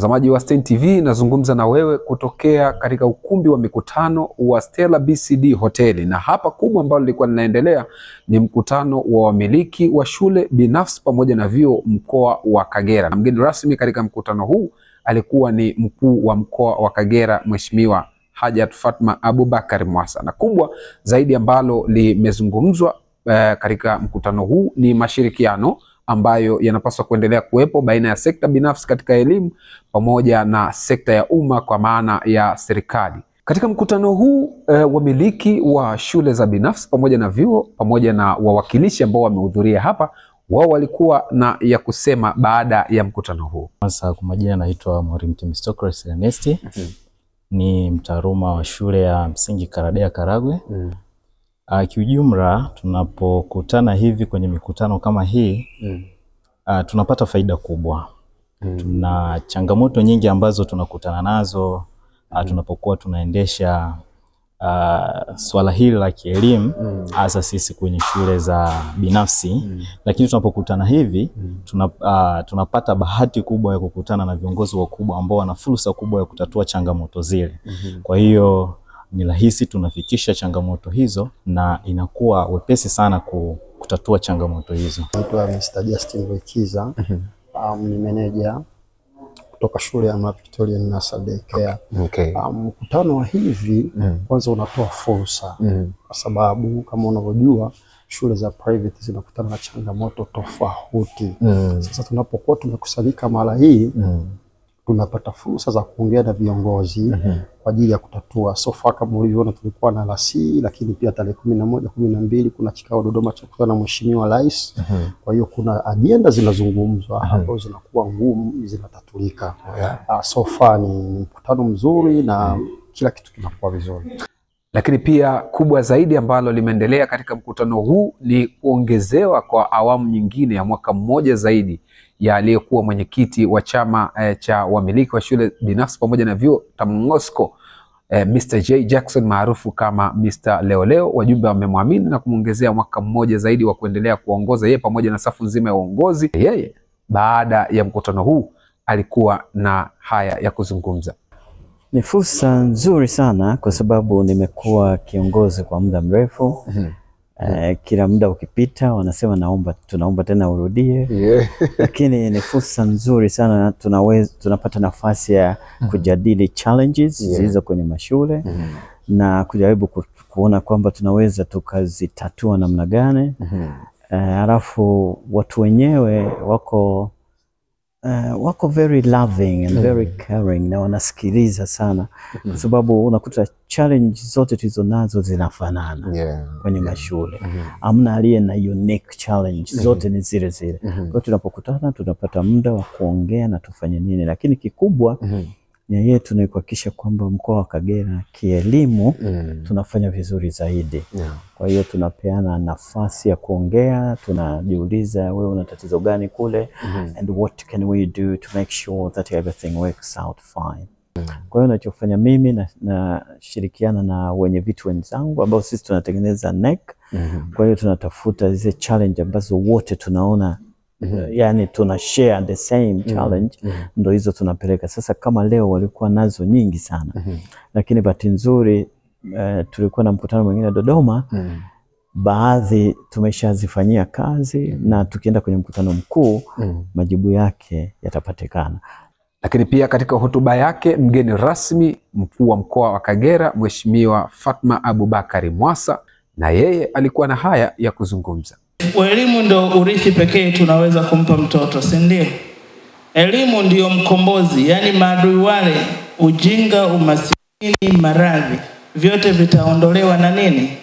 Mtazamaji wa Stein TV, nazungumza na wewe kutokea katika ukumbi wa mikutano wa Stella BCD Hoteli, na hapa kubwa ambalo lilikuwa linaendelea ni mkutano wa wamiliki wa shule binafsi pamoja na vyuo mkoa wa Kagera. Na mgeni rasmi katika mkutano huu alikuwa ni mkuu wa mkoa wa Kagera, Mheshimiwa Hajat Fatma Abubakar Mwasa. Na kubwa zaidi ambalo limezungumzwa katika mkutano huu ni mashirikiano ambayo yanapaswa kuendelea kuwepo baina ya sekta binafsi katika elimu pamoja na sekta ya umma kwa maana ya serikali. Katika mkutano huu wamiliki wa shule za binafsi pamoja na vyuo pamoja na wawakilishi ambao wamehudhuria hapa, wao walikuwa na ya kusema baada ya mkutano huu. Sasa kwa majina naitwa Mwalimu Themistocles Ernest. Ni mtaaluma wa shule ya msingi Karadea Karagwe. Kiujumla tunapokutana hivi kwenye mikutano kama hii tunapata faida kubwa. Tuna changamoto nyingi ambazo tunakutana nazo tunapokuwa tunaendesha swala hili la kielimu hasa sisi kwenye shule za binafsi. Lakini tunapokutana hivi tunapata bahati kubwa ya kukutana na viongozi wakubwa ambao wana fursa kubwa ya kutatua changamoto zile. Kwa hiyo ni rahisi tunafikisha changamoto hizo na inakuwa wepesi sana kutatua changamoto hizo. Naitwa Mr. Justin Wekiza, ni meneja kutoka shule ya Victoria Nursery Care. Mkutano wa hivi kwanza unatoa fursa kwa sababu kama unavyojua shule za private zinakutana na changamoto tofauti. Sasa tunapokuwa tumekusanyika mara hii tunapata fursa za kuongea na viongozi kwa ajili ya kutatua. So far kama ulivyoona tulikuwa na rasi, lakini pia tarehe 11, 12 kuna kikao Dodoma cha kukutana na Mheshimiwa Rais. Kwa hiyo kuna agenda zinazungumzwa ambazo zinakuwa ngumu zinatatulika. So far ni mkutano mzuri na kila kitu kinakuwa vizuri. Lakini pia kubwa zaidi ambalo limeendelea katika mkutano huu ni kuongezewa kwa awamu nyingine ya mwaka mmoja zaidi ya aliyekuwa mwenyekiti wa chama cha wamiliki wa shule binafsi pamoja na vyuo TAMNGOSCO, Mr. J Jackson maarufu kama Mr. Leoleo. Wajumbe wamemwamini na kumwongezea mwaka mmoja zaidi wa kuendelea kuongoza yeye pamoja na safu nzima ya uongozi. Yeye baada ya mkutano huu alikuwa na haya ya kuzungumza. Ni fursa nzuri sana kwa sababu nimekuwa kiongozi kwa muda mrefu. Kila muda ukipita wanasema tunaomba tena urudie. Lakini ni fursa nzuri sana, tunapata nafasi ya kujadili challenges zilizo kwenye mashule na kujaribu kuona kwamba tunaweza tukazitatua namna gani. Alafu watu wenyewe wako very loving and very caring na wanasikiliza sana kwa sababu unakuta challenge zote tulizo nazo zinafanana kwenye mashule. Hamna aliye na unique challenge, zote ni zile zile. Kwa hiyo tunapokutana tunapata muda wa kuongea na tufanye nini, lakini kikubwa ni yetu ni kuhakikisha kwamba mkoa wa Kagera kielimu tunafanya vizuri zaidi. Kwa hiyo tunapeana nafasi ya kuongea, tunajiuliza wewe una tatizo gani kule and what can we do to make sure that everything works out fine. Kwa hiyo nachofanya mimi na shirikiana na wenye vitu wenzangu ambao sisi tunatengeneza NEC. Kwa hiyo tunatafuta zile challenge ambazo wote tunaona yani tuna share the same challenge, ndo hizo tunapeleka. Sasa kama leo walikuwa nazo nyingi sana, lakini bahati nzuri tulikuwa na mkutano mwingine Dodoma, baadhi tumeshazifanyia kazi na tukienda kwenye mkutano mkuu majibu yake yatapatikana. Lakini pia katika hotuba yake mgeni rasmi mkuu wa mkoa wa Kagera Mheshimiwa Fatma Abubakar Mwasa, na yeye alikuwa na haya ya kuzungumza. Elimu ndio urithi pekee tunaweza kumpa mtoto, si ndio? Elimu ndio mkombozi, yani maadui wale, ujinga, umasikini, maradhi, vyote vitaondolewa na nini?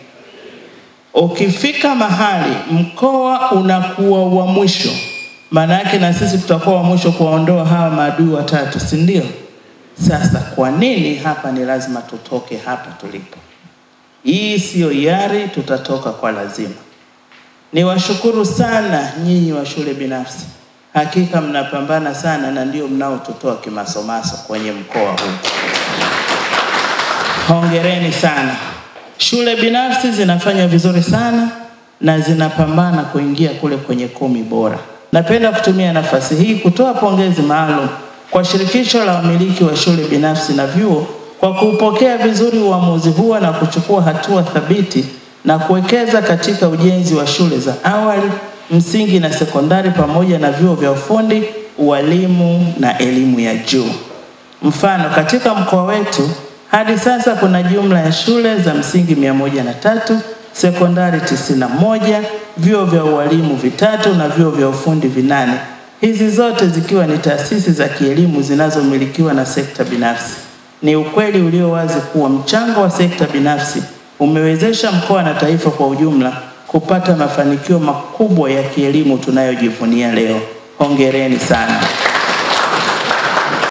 Ukifika mahali mkoa unakuwa wa mwisho, maana yake na sisi tutakuwa wa mwisho kuwaondoa hawa maadui watatu, si ndio? Sasa kwa nini hapa ni lazima tutoke hapa tulipo? Hii sio yari, tutatoka kwa lazima. Niwashukuru sana nyinyi wa shule binafsi. Hakika mnapambana sana na ndio mnaotutoa kimasomaso kwenye mkoa huu. Hongereni sana. Shule binafsi zinafanya vizuri sana na zinapambana kuingia kule kwenye 10 bora. Napenda kutumia nafasi hii kutoa pongezi maalum kwa shirikisho la wamiliki wa shule binafsi na vyuo kwa kupokea vizuri uamuzi huo na kuchukua hatua thabiti na kuwekeza katika ujenzi wa shule za awali, msingi na sekondari pamoja na vyuo vya ufundi, ualimu na elimu ya juu. Mfano, katika mkoa wetu hadi sasa kuna jumla ya shule za msingi 103, sekondari 91, vyuo vya ualimu 3 na vyuo vya ufundi 8. Hizi zote zikiwa ni taasisi za kielimu zinazomilikiwa na sekta binafsi. Ni ukweli ulio wazi kuwa mchango wa sekta binafsi umewezesha mkoa na taifa kwa ujumla kupata mafanikio makubwa ya kielimu tunayojivunia leo. Hongereni sana.